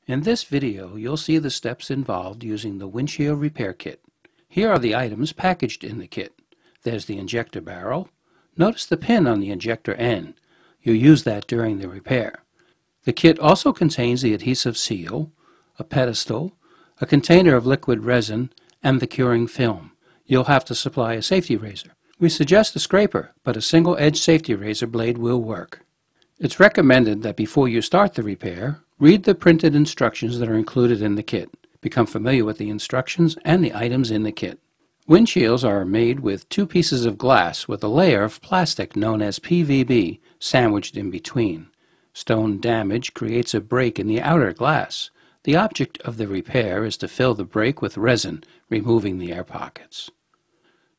In this video, you'll see the steps involved using the windshield repair kit. Here are the items packaged in the kit. There's the injector barrel. Notice the pin on the injector end. You'll use that during the repair. The kit also contains the adhesive seal, a pedestal, a container of liquid resin, and the curing film. You'll have to supply a safety razor. We suggest a scraper, but a single-edged safety razor blade will work. It's recommended that before you start the repair, read the printed instructions that are included in the kit. Become familiar with the instructions and the items in the kit. Windshields are made with two pieces of glass with a layer of plastic known as PVB sandwiched in between. Stone damage creates a break in the outer glass. The object of the repair is to fill the break with resin, removing the air pockets.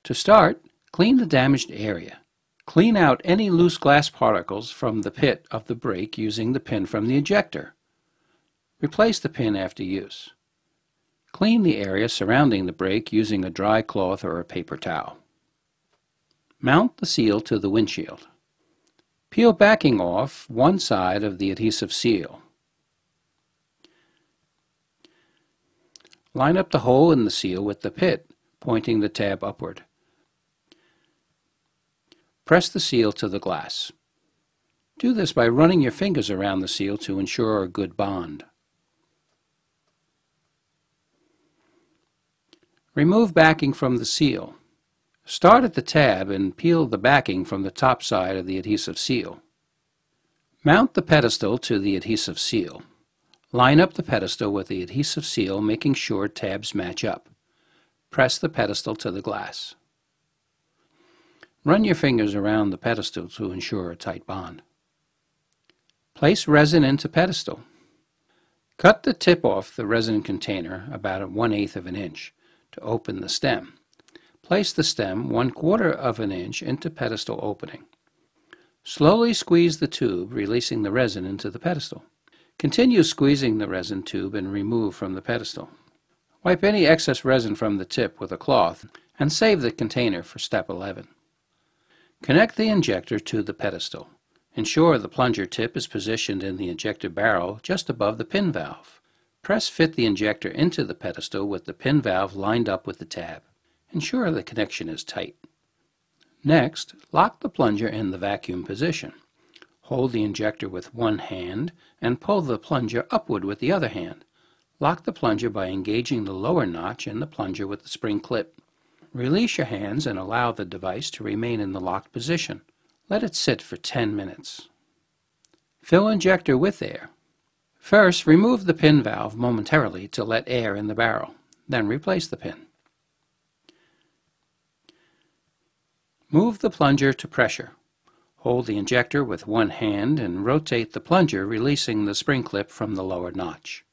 To start, clean the damaged area. Clean out any loose glass particles from the pit of the break using the pin from the ejector. Replace the pin after use. Clean the area surrounding the break using a dry cloth or a paper towel. Mount the seal to the windshield. Peel backing off one side of the adhesive seal. Line up the hole in the seal with the pit, pointing the tab upward. Press the seal to the glass. Do this by running your fingers around the seal to ensure a good bond. Remove backing from the seal. Start at the tab and peel the backing from the top side of the adhesive seal. Mount the pedestal to the adhesive seal. Line up the pedestal with the adhesive seal, making sure tabs match up. Press the pedestal to the glass. Run your fingers around the pedestal to ensure a tight bond. Place resin into pedestal. Cut the tip off the resin container about 1/8 of an inch to open the stem. Place the stem 1/4 of an inch into pedestal opening. Slowly squeeze the tube, releasing the resin into the pedestal. Continue squeezing the resin tube and remove from the pedestal. Wipe any excess resin from the tip with a cloth and save the container for step 11. Connect the injector to the pedestal. Ensure the plunger tip is positioned in the injector barrel just above the pin valve. Press fit the injector into the pedestal with the pin valve lined up with the tab. Ensure the connection is tight. Next, lock the plunger in the vacuum position. Hold the injector with one hand and pull the plunger upward with the other hand. Lock the plunger by engaging the lower notch in the plunger with the spring clip. Release your hands and allow the device to remain in the locked position. Let it sit for 10 minutes. Fill injector with air. First, remove the pin valve momentarily to let air in the barrel. Then replace the pin. Move the plunger to pressure. Hold the injector with one hand and rotate the plunger, releasing the spring clip from the lower notch.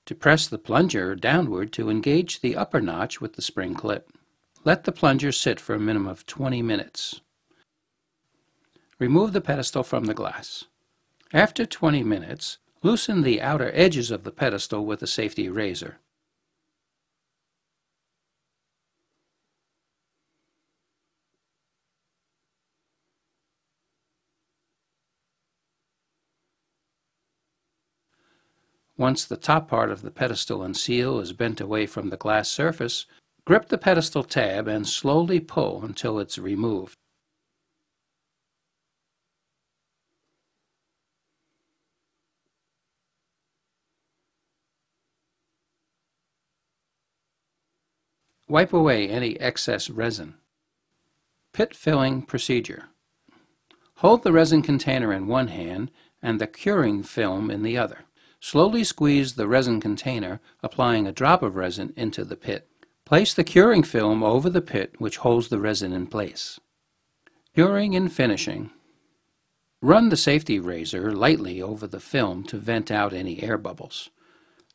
Depress the plunger downward to engage the upper notch with the spring clip. Let the plunger sit for a minimum of 20 minutes. Remove the pedestal from the glass. After 20 minutes, loosen the outer edges of the pedestal with a safety razor. Once the top part of the pedestal and seal is bent away from the glass surface, grip the pedestal tab and slowly pull until it's removed. Wipe away any excess resin. Pit filling procedure. Hold the resin container in one hand and the curing film in the other. Slowly squeeze the resin container, applying a drop of resin into the pit. Place the curing film over the pit, which holds the resin in place. Curing and finishing. Run the safety razor lightly over the film to vent out any air bubbles.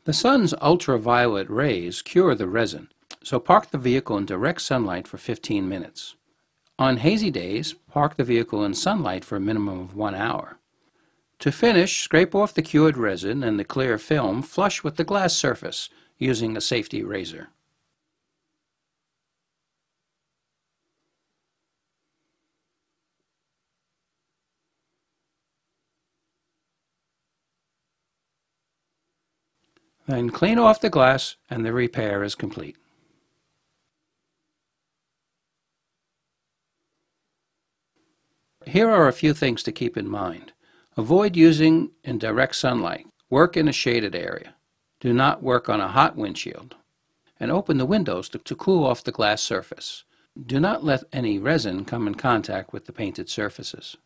The sun's ultraviolet rays cure the resin, so park the vehicle in direct sunlight for 15 minutes. On hazy days, park the vehicle in sunlight for a minimum of 1 hour. To finish, scrape off the cured resin and the clear film flush with the glass surface using a safety razor. Then clean off the glass and the repair is complete. Here are a few things to keep in mind. Avoid using in direct sunlight. Work in a shaded area. Do not work on a hot windshield. And open the windows to cool off the glass surface. Do not let any resin come in contact with the painted surfaces.